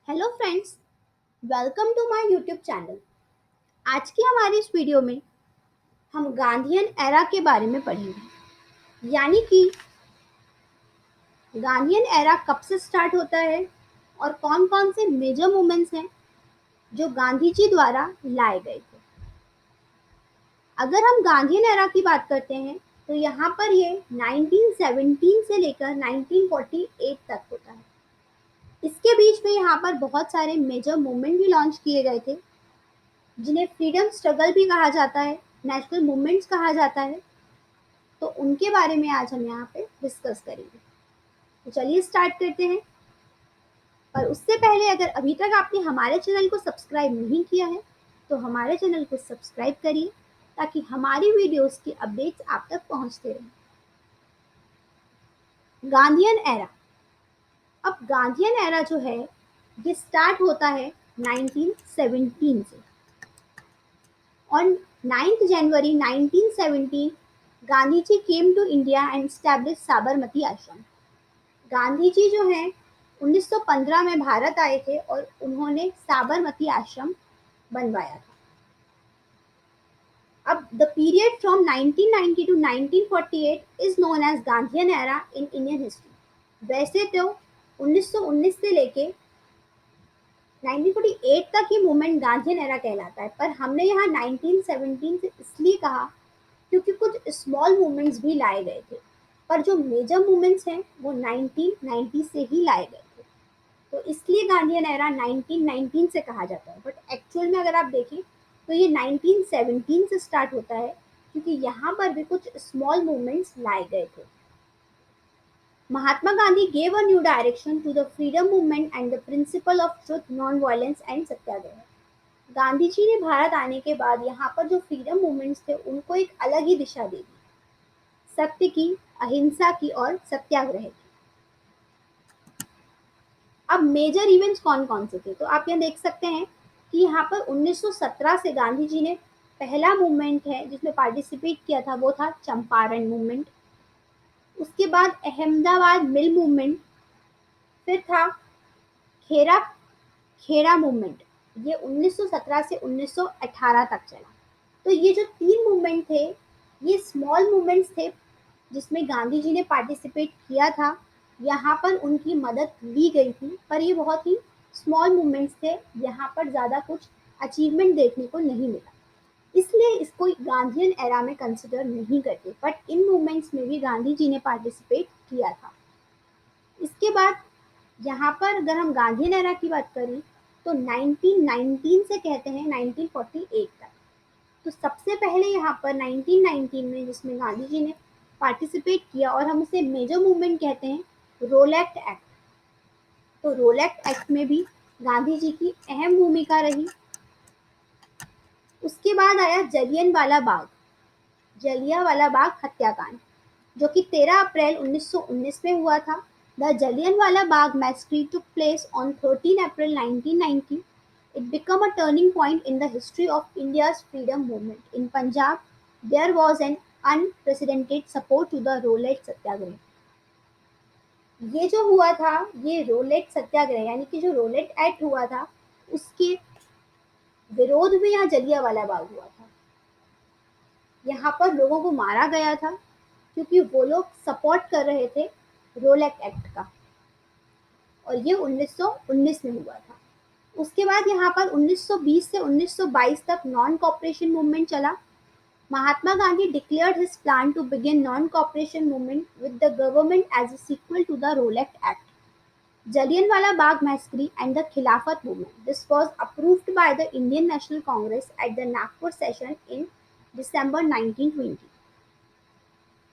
Hello friends, welcome to my YouTube channel. आज की हमारी इस वीडियो में हम गांधीयन एरा के बारे में पढ़ेंगे। यानी कि गांधीयन एरा कब से स्टार्ट होता है और कौन-कौन से मेजर मूवमेंट्स हैं जो गांधी जी द्वारा लाए गए थे। अगर हम गांधीयन एरा की बात करते हैं तो यहाँ पर ये 1917 से लेकर 1948 तक होता है। इसके बीच में यहाँ पर बहुत सारे मेजर मूवमेंट भी लॉन्च किए गए थे जिन्हें फ्रीडम स्ट्रगल भी कहा जाता है, नेशनल मूवमेंट्स कहा जाता है। तो उनके बारे में आज हम यहाँ पे डिस्कस करेंगे। तो चलिए स्टार्ट करते हैं। पर उससे पहले अगर अभी तक आपने हमारे चैनल को सब्सक्राइब नहीं किया है तो हमारे चैनल को सब्सक्राइब करिए ताकि हमारी वीडियोस की अपडेट्स आप तक पहुँचते रहें। Gandhian era. अब गांधीयन एरा जो है ये स्टार्ट होता है 1917 से। On 9th January 1917, Gandhi ji came to India and establish Sabarmati Ashram. Gandhi जी जो हैं 1915 में भारत आए थे और उन्होंने साबरमती आश्रम बनवाया था। अब the period from 1990 to 1948 is known as Gandhian era in Indian history. वैसे तो 1919 से लेके 1948 तक ही मूवमेंट गांधीयन एरा कहलाता है, पर हमने यहाँ 1917 से इसलिए कहा क्योंकि कुछ स्मॉल मूवमेंट्स भी लाए गए थे, पर जो मेजर मूवमेंट्स हैं वो 1990 से ही लाए गए थे। तो इसलिए गांधीयन एरा 1919 से कहा जाता है, बट एक्चुअल में अगर आप देखें तो ये 1917 से स्टार्ट होता है क्योंकि यहाँ पर भी कुछ स्मॉल मूवमेंट्स लाए गए थे। Mahatma Gandhi gave a new direction to the freedom movement and the principle of truth, non-violence and सत्याग्रह। गांधी जी ने भारत आने के बाद यहाँ पर जो फ्रीडम मूवमेंट्स थे उनको एक अलग ही दिशा दे दी, सत्य की, अहिंसा की और सत्याग्रह की। अब मेजर इवेंट्स कौन कौन से थे तो आप यहाँ देख सकते हैं कि यहाँ पर 1917 से गांधी जी ने पहला मूवमेंट है जिसमें पार्टिसिपेट किया था वो था चंपारण मूवमेंट। उसके बाद अहमदाबाद मिल मूवमेंट, फिर था खेरा खेड़ा मूवमेंट। ये 1917 से 1918 तक चला। तो ये जो तीन मूवमेंट थे ये स्मॉल मूवमेंट्स थे जिसमें गांधी जी ने पार्टिसिपेट किया था। यहाँ पर उनकी मदद ली गई थी, पर ये बहुत ही स्मॉल मूवमेंट्स थे, यहाँ पर ज़्यादा कुछ अचीवमेंट देखने को नहीं मिला, इसलिए इसको गांधीयन एरा में कंसिडर नहीं करते। बट इन मूवमेंट्स में भी गांधी जी ने पार्टिसिपेट किया था। इसके बाद यहाँ पर अगर हम गांधीयन एरा की बात करें तो 1919 से कहते हैं 1948 तक। तो सबसे पहले यहाँ पर 1919 में जिसमें गांधी जी ने पार्टिसिपेट किया और हम उसे मेजर मूवमेंट कहते हैं, रोलैक्ट एक्ट। तो रोलैक्ट एक्ट में भी गांधी जी की अहम भूमिका रही। उसके बाद आया जलियनवाला बाग, जलियांवाला बाग हत्याकांड, जो कि 13 अप्रैल 1919 में हुआ था। The Jallianwala Bagh मैसेक्रे took place on 13 April 1990. It became a turning point in the history of India's freedom movement. In Punjab, there was an unprecedented support to the Rowlatt सत्याग्रह। ये जो हुआ था ये रोलेट सत्याग्रह यानी कि जो रोलेट एक्ट हुआ था उसके विरोध में यहाँ जलियांवाला बाग हुआ था। यहाँ पर लोगों को मारा गया था क्योंकि वो लोग सपोर्ट कर रहे थे रोलेट एक्ट का, और ये 1919 में हुआ था। उसके बाद यहाँ पर 1920 से 1922 तक नॉन कॉपरेशन मूवमेंट चला। Mahatma Gandhi declared his plan to begin non-cooperation movement with the government as a sequel to the Rowlatt Act, Jallianwala Bagh Massacre and the Khilafat movement. This was approved by the Indian National Congress at the Nagpur session in December 1920.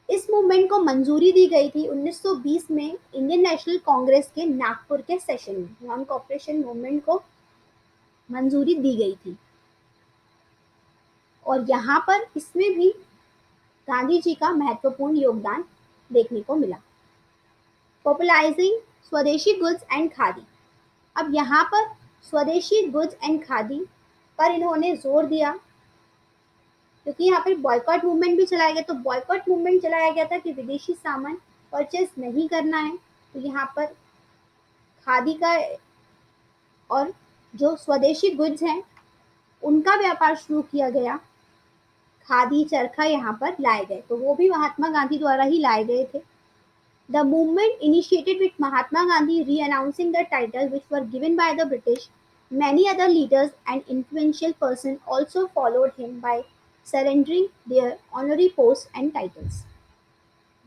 इस movement को मंजूरी दी गई थी 1920 में Indian national Congress के नागपुर के session में। Non cooperation movement को मंजूरी दी गई थी और यहाँ पर इसमें भी गांधी जी का महत्वपूर्ण योगदान देखने को मिला। पॉपुलराइजिंग स्वदेशी गुड्स एंड खादी। अब यहाँ पर स्वदेशी गुड्स एंड खादी पर इन्होंने जोर दिया क्योंकि यहाँ पर बॉयकॉट मूवमेंट भी चलाया गया। तो बॉयकॉट मूवमेंट चलाया गया था कि विदेशी सामान परचेज नहीं करना है, तो यहाँ पर खादी का और जो स्वदेशी गुड्स हैं उनका व्यापार शुरू किया गया। खादी चरखा यहाँ पर लाए गए, तो वो भी महात्मा गांधी द्वारा ही लाए गए थे। The movement initiated with Mahatma Gandhi re-announcing the titles which were given by the British. Many other leaders and influential persons also followed him by surrendering their honorary posts and titles.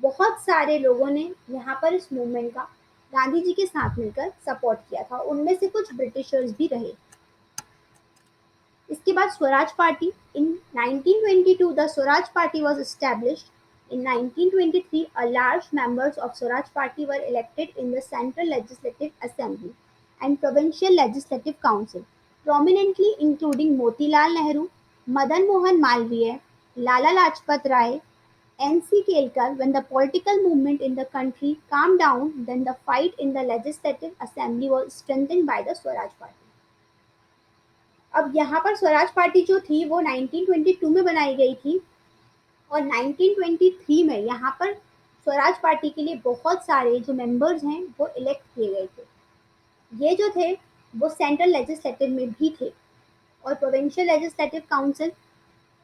बहुत सारे लोगों ने यहाँ पर इस movement का गांधी जी के साथ मिलकर सपोर्ट किया था, उनमें से कुछ ब्रिटिशर्स भी रहे। इसके बाद Swaraj party in 1922 the Swaraj party was established. In 1923 a large members of Swaraj Party were elected in the Central Legislative Assembly and Provincial Legislative Council, prominently including Motilal Nehru, Madan Mohan Malviya, Lala Lajpat Rai, N.C. Kelkar. When the political movement in the country calmed down, then the fight in the Legislative Assembly was strengthened by the Swaraj Party. अब यहाँ पर Swaraj party जो थी वो 1922 में बनाई गई थी और 1923 में यहाँ पर स्वराज पार्टी के लिए बहुत सारे जो मेंबर्स हैं वो इलेक्ट किए गए थे। ये जो थे वो सेंट्रल लेजिस्लेटिव में भी थे और प्रोविंशियल लेजिस्लेटिव काउंसिल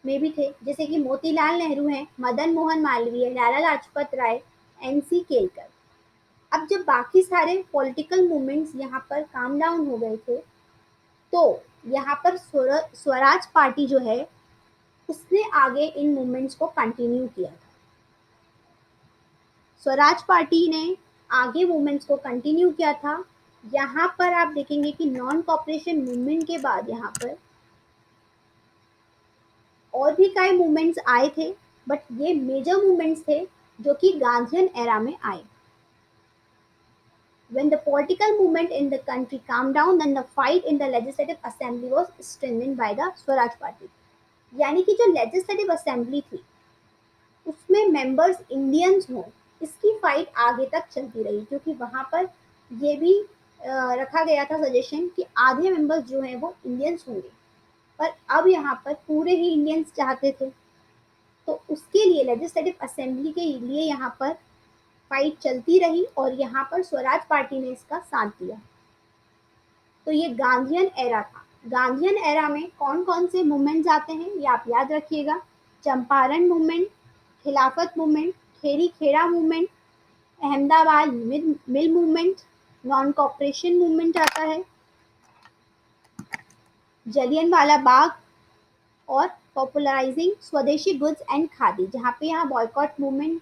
में भी थे, जैसे कि मोतीलाल नेहरू हैं, मदन मोहन मालवीय, लाला लाजपत राय, एनसी केलकर। अब जब बाकी सारे पॉलिटिकल मूवमेंट्स यहाँ पर काम डाउन हो गए थे तो यहाँ पर स्वराज पार्टी जो है उसने आगे इन मूवमेंट्स को कंटिन्यू किया था। स्वराज पार्टी ने आगे मूवमेंट्स को कंटिन्यू किया था। यहाँ पर आप देखेंगे कि नॉन कॉपरेशन मूवमेंट के बाद यहाँ पर और भी कई मूवमेंट्स आए थे, बट ये मेजर मूवमेंट्स थे जो कि गांधीयन एरा में आए। When the political movement in the country calmed down, then the fight in the legislative assembly was strengthened by the Swaraj Party. यानी कि जो लेजिस्लेटिव असेंबली थी उसमें मेंबर्स इंडियंस हों, इसकी फाइट आगे तक चलती रही, क्योंकि वहां पर ये भी रखा गया था सजेशन कि आधे मेंबर्स जो हैं वो इंडियंस होंगे, पर अब यहाँ पर पूरे ही इंडियंस चाहते थे, तो उसके लिए लेजिस्लेटिव असेंबली के लिए यहाँ पर फाइट चलती रही और यहाँ पर स्वराज पार्टी ने इसका साथ दिया। तो ये गांधीयन एरा था। गांधीयन एरा में कौन कौन से मूवमेंट्स आते हैं ये आप याद रखिएगा। चंपारण मूवमेंट, खिलाफत मूवमेंट, खेरी खेड़ा मूवमेंट, अहमदाबाद मिल मूवमेंट, नॉन कॉपरेशन मूवमेंट आता है, जलियनवाला बाग और पॉपुलराइजिंग स्वदेशी गुड्स एंड खादी, जहाँ पे यहाँ बॉयकॉट मूवमेंट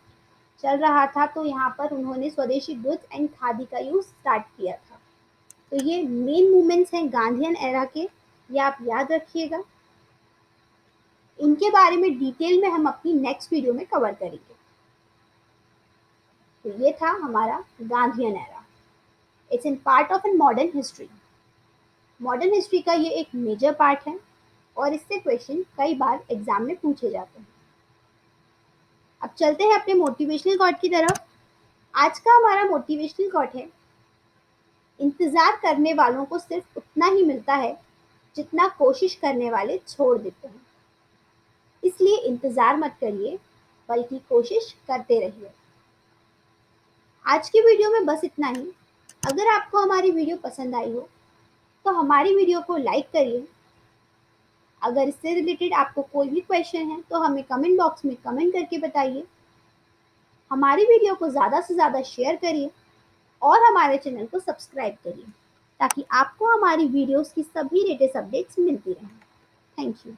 चल रहा था तो यहाँ पर उन्होंने स्वदेशी गुड्स एंड खादी का यूज स्टार्ट किया था। तो ये मेन मूवमेंट्स हैं गांधीयन एरा के, ये आप याद रखिएगा। इनके बारे में डिटेल में हम अपनी नेक्स्ट वीडियो में कवर करेंगे। तो ये था हमारा Gandhian era. It's in part of an modern history. Modern history का ये एक मेजर पार्ट है और इससे क्वेश्चन कई बार एग्जाम में पूछे जाते हैं। अब चलते हैं अपने मोटिवेशनल कोट की तरफ। आज का हमारा मोटिवेशनल कोट है, इंतजार करने वालों को सिर्फ उतना ही मिलता है जितना कोशिश करने वाले छोड़ देते हैं। इसलिए इंतजार मत करिए बल्कि कोशिश करते रहिए। आज की वीडियो में बस इतना ही। अगर आपको हमारी वीडियो पसंद आई हो तो हमारी वीडियो को लाइक करिए। अगर इससे रिलेटेड आपको कोई भी क्वेश्चन है तो हमें कमेंट बॉक्स में कमेंट करके बताइए। हमारी वीडियो को ज़्यादा से ज़्यादा शेयर करिए और हमारे चैनल को सब्सक्राइब करिए ताकि आपको हमारी वीडियोस की सभी लेटेस्ट अपडेट्स मिलती रहें। Thank you.